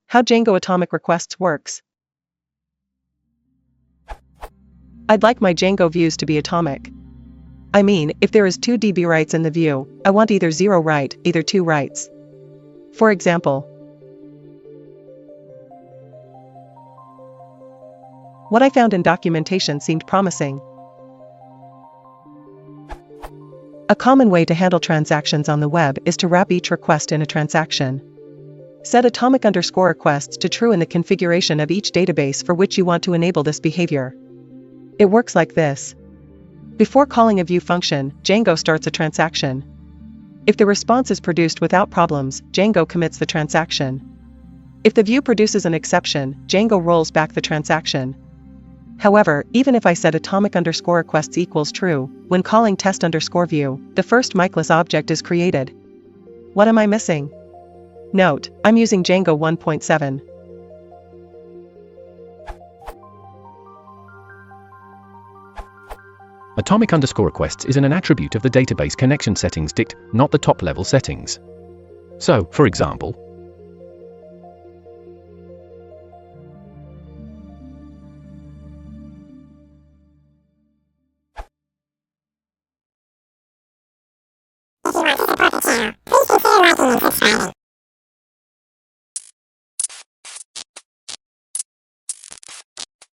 How Django atomic requests works. I'd like my Django views to be atomic. I mean, if there is 2 dB writes in the view, I want either 0 write, either 2 writes. For example, what I found in documentation seemed promising. A common way to handle transactions on the web is to wrap each request in a transaction. Set atomic_requests to true in the configuration of each database for which you want to enable this behavior. It works like this. Before calling a view function, Django starts a transaction. If the response is produced without problems, Django commits the transaction. If the view produces an exception, Django rolls back the transaction. However, even if I set atomic_requests equals true, when calling test_view, the first micless object is created. What am I missing? Note, I'm using Django 1.7. Atomic_requests is an attribute of the database connection settings dict, not the top-level settings. So, for example, If you want to support the channel, please consider liking and subscribing.